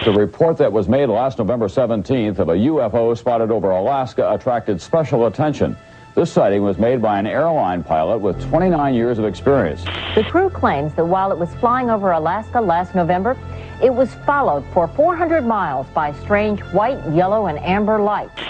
The report that was made last November 17th of a UFO spotted over Alaska attracted special attention. This sighting was made by an airline pilot with 29 years of experience. The crew claims that while it was flying over Alaska last November, it was followed for 400 miles by strange white, yellow, and amber lights.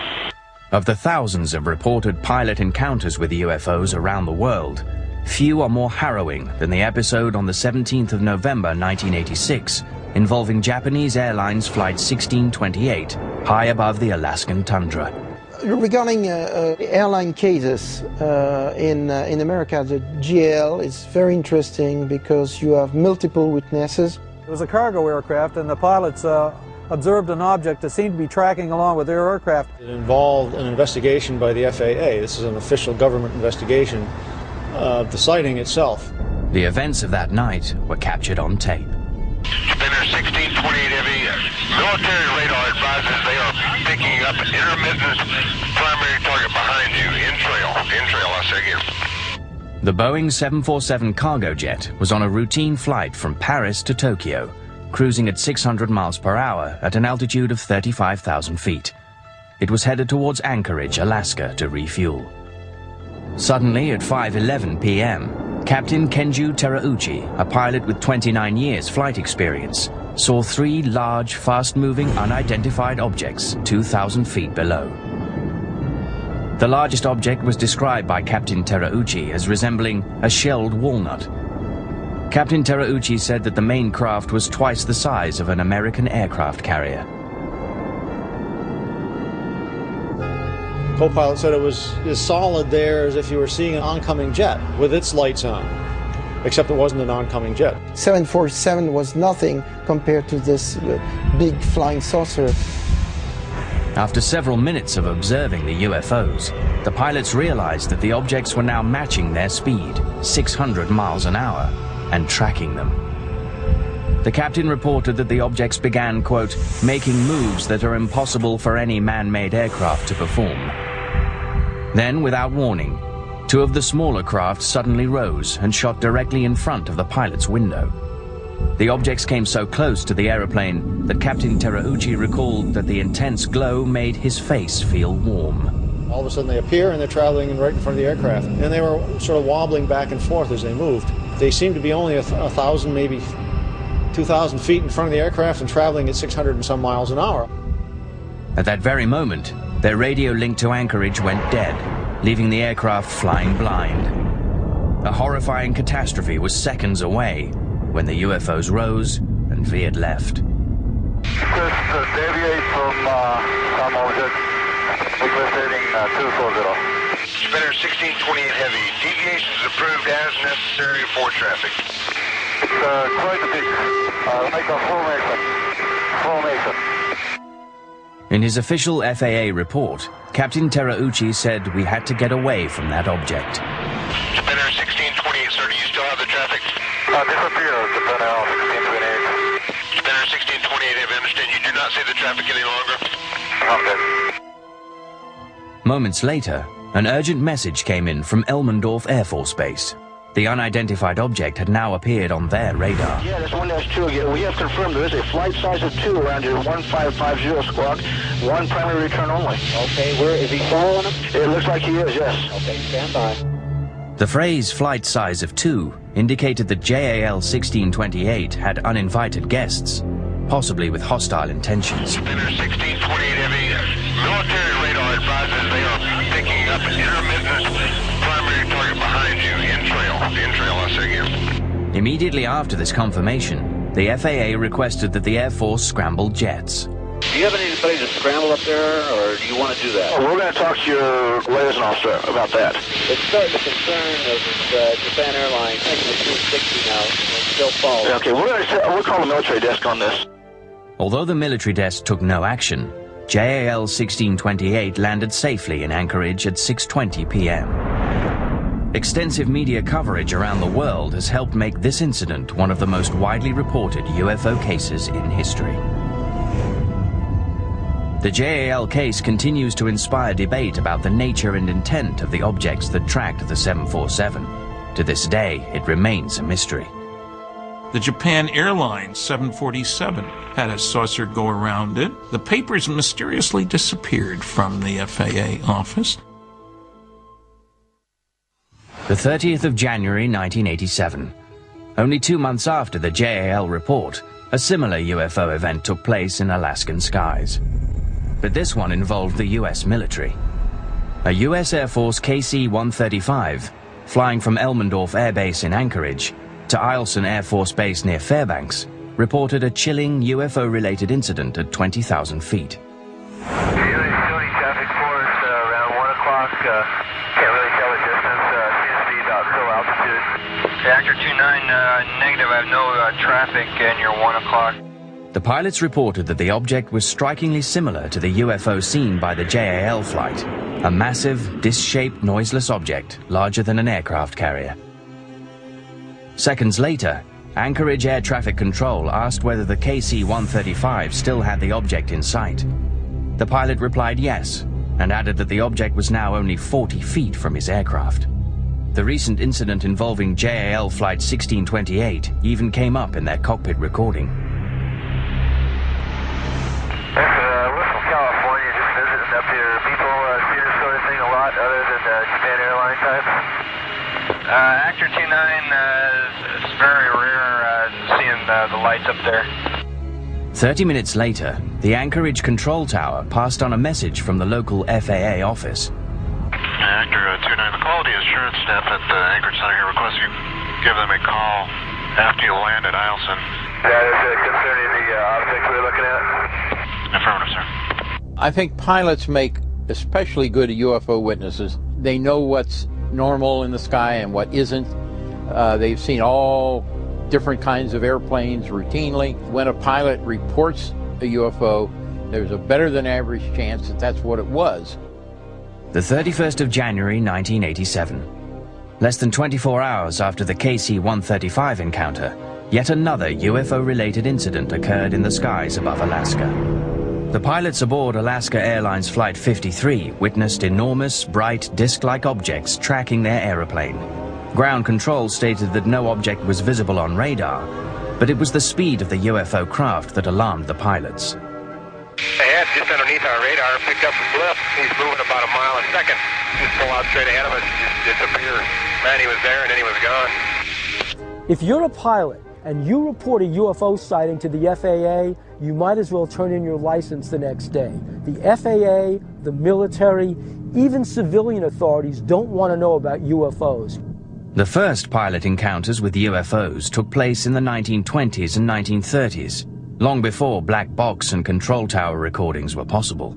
Of the thousands of reported pilot encounters with UFOs around the world, few are more harrowing than the episode on the 17th of November 1986 involving Japanese Airlines Flight 1628 high above the Alaskan tundra. Regarding airline cases in America, the GAL is very interesting because you have multiple witnesses. It was a cargo aircraft, and the pilots observed an object that seemed to be tracking along with their aircraft. It involved an investigation by the FAA. This is an official government investigation of the sighting itself. The events of that night were captured on tape. Spinner 1628 Heavy, military radar advises they are picking up an intermittent primary target behind you, in trail, I say again. The Boeing 747 cargo jet was on a routine flight from Paris to Tokyo, cruising at 600 miles per hour at an altitude of 35,000 feet. It was headed towards Anchorage, Alaska to refuel. Suddenly at 5:11 p.m., Captain Kenju Terauchi, a pilot with 29 years flight experience, saw three large, fast-moving, unidentified objects 2,000 feet below. The largest object was described by Captain Terauchi as resembling a shelled walnut. Captain Terauchi said that the main craft was twice the size of an American aircraft carrier. Co-pilot said it was as solid there as if you were seeing an oncoming jet with its lights on, except it wasn't an oncoming jet. 747 was nothing compared to this big flying saucer. After several minutes of observing the UFOs, the pilots realized that the objects were now matching their speed, 600 miles an hour, and tracking them. The captain reported that the objects began, quote, making moves that are impossible for any man-made aircraft to perform. Then, without warning, two of the smaller craft suddenly rose and shot directly in front of the pilot's window. The objects came so close to the aeroplane that Captain Terauchi recalled that the intense glow made his face feel warm. All of a sudden they appear and they're traveling right in front of the aircraft. And they were sort of wobbling back and forth as they moved. They seemed to be only 1,000, maybe 2,000 feet in front of the aircraft and traveling at 600 and some miles an hour. At that very moment, their radio link to Anchorage went dead, leaving the aircraft flying blind. A horrifying catastrophe was seconds away when the UFOs rose and veered left. Deviate from some object, requesting 240. Spinner 1628 Heavy, deviations approved as necessary for traffic. It's quite a bit, like a formation. In his official FAA report, Captain Terauchi said we had to get away from that object. Spinner 1628, sir, do you still have the traffic? Disappeared, Spinner 1628. Spinner 1628, I understand you do not see the traffic any longer? Okay. Moments later, an urgent message came in from Elmendorf Air Force Base. The unidentified object had now appeared on their radar. Yeah, that's 1-2 again. We have confirmed there is a flight size of 2 around here, 1550 squawk, one primary return only. Okay, where is he following him? It looks like he is, yes. Okay, stand by. The phrase flight size of 2 indicated that JAL 1628 had uninvited guests, possibly with hostile intentions. Spinner 1628 Heavy, military radar advises they are picking up an intermittent primary target behind you, in trail, I say again. Immediately after this confirmation, the FAA requested that the Air Force scramble jets. Do you have anybody to scramble up there, or do you want to do that? We're going to talk to your liaison officer about that. It's starting to concern of Japan Airlines taking the 260 now and still falling. Okay, we'll call the military desk on this. Although the military desk took no action, JAL 1628 landed safely in Anchorage at 6:20 p.m. Extensive media coverage around the world has helped make this incident one of the most widely reported UFO cases in history. The JAL case continues to inspire debate about the nature and intent of the objects that tracked the 747. To this day, it remains a mystery. The Japan Airlines 747 had a saucer go around it. The papers mysteriously disappeared from the FAA office. The 30th of January 1987. Only 2 months after the JAL report, a similar UFO event took place in Alaskan skies. But this one involved the US military. A US Air Force KC-135, flying from Elmendorf Air Base in Anchorage to Eielson Air Force Base near Fairbanks, reported a chilling UFO-related incident at 20,000 feet. Traffic force around 1 o'clock. Can't really tell the distance. Seems to be about full altitude. Reactor 29, negative. I have no traffic near 1 o'clock. The pilots reported that the object was strikingly similar to the UFO seen by the JAL flight, a massive, disc-shaped, noiseless object larger than an aircraft carrier. Seconds later, Anchorage Air Traffic Control asked whether the KC-135 still had the object in sight. The pilot replied yes, and added that the object was now only 40 feet from his aircraft. The recent incident involving JAL Flight 1628 even came up in their cockpit recording. We're from California, just visiting up here. People see this sort of thing a lot other than the Japan airline type. Actor 29, it's very rare seeing the lights up there. 30 minutes later, the Anchorage control tower passed on a message from the local FAA office. Actor 29, the quality assurance staff at the Anchorage Center here requests you give them a call after you land at Eielson. That is concerning the object we're looking at? Affirmative, sir. I think pilots make especially good UFO witnesses. They know what's normal in the sky and what isn't. They've seen all different kinds of airplanes routinely. When a pilot reports a UFO, there's a better than average chance that that's what it was. The 31st of January 1987. Less than 24 hours after the KC-135 encounter, yet another UFO-related incident occurred in the skies above Alaska. The pilots aboard Alaska Airlines Flight 53 witnessed enormous, bright, disc-like objects tracking their aeroplane. Ground control stated that no object was visible on radar, but it was the speed of the UFO craft that alarmed the pilots. Ahead, just underneath our radar, picked up a blip. He's moving about a mile a second. Just pull out straight ahead of us, just disappear. Man, he was there and then he was gone. If you're a pilot and you report a UFO sighting to the FAA, you might as well turn in your license the next day. The FAA, the military, even civilian authorities don't want to know about UFOs. The first pilot encounters with UFOs took place in the 1920s and 1930s, long before black box and control tower recordings were possible.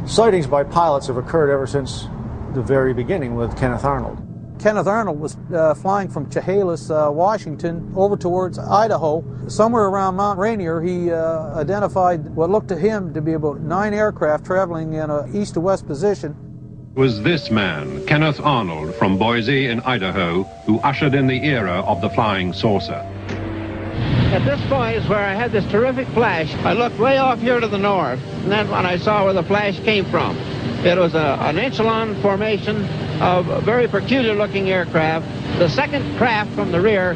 Sightings by pilots have occurred ever since the very beginning with Kenneth Arnold. Kenneth Arnold was flying from Chehalis, Washington, over towards Idaho. Somewhere around Mount Rainier, he identified what looked to him to be about 9 aircraft traveling in an east to west position. It was this man, Kenneth Arnold, from Boise in Idaho, who ushered in the era of the flying saucer. At this point is where I had this terrific flash. I looked way off here to the north, and that's when I saw where the flash came from. It was an echelon formation of a very peculiar-looking aircraft. The second craft from the rear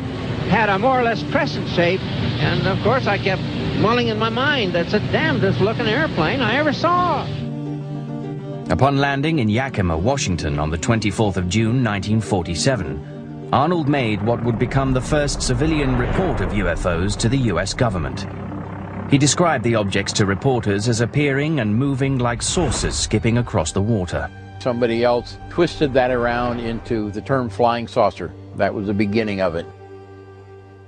had a more or less crescent shape, and of course I kept mulling in my mind, that's the damnedest looking airplane I ever saw. Upon landing in Yakima, Washington on the 24th of June 1947, Arnold made what would become the first civilian report of UFOs to the US government. He described the objects to reporters as appearing and moving like saucers skipping across the water. Somebody else twisted that around into the term flying saucer. That was the beginning of it.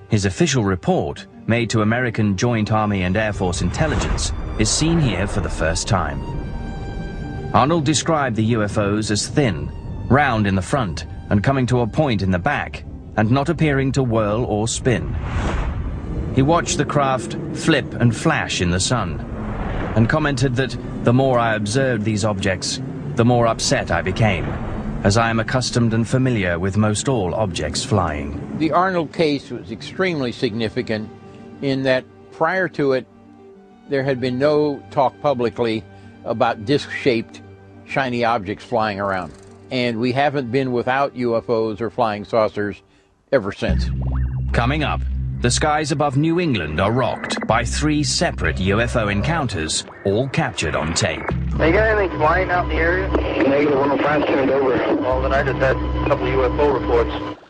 His official report, made to American Joint Army and Air Force intelligence, is seen here for the first time. Arnold described the UFOs as thin, round in the front, and coming to a point in the back, and not appearing to whirl or spin. He watched the craft flip and flash in the sun, and commented that the more I observed these objects, the more upset I became, as I am accustomed and familiar with most all objects flying. The Arnold case was extremely significant in that prior to it, there had been no talk publicly about disc-shaped, shiny objects flying around. And we haven't been without UFOs or flying saucers ever since. Coming up, The skies above New England are rocked by 3 separate UFO encounters, all captured on tape. Have you got anything flying out in the area? Negative, 105 turned over. Well, then I just had a couple of UFO reports.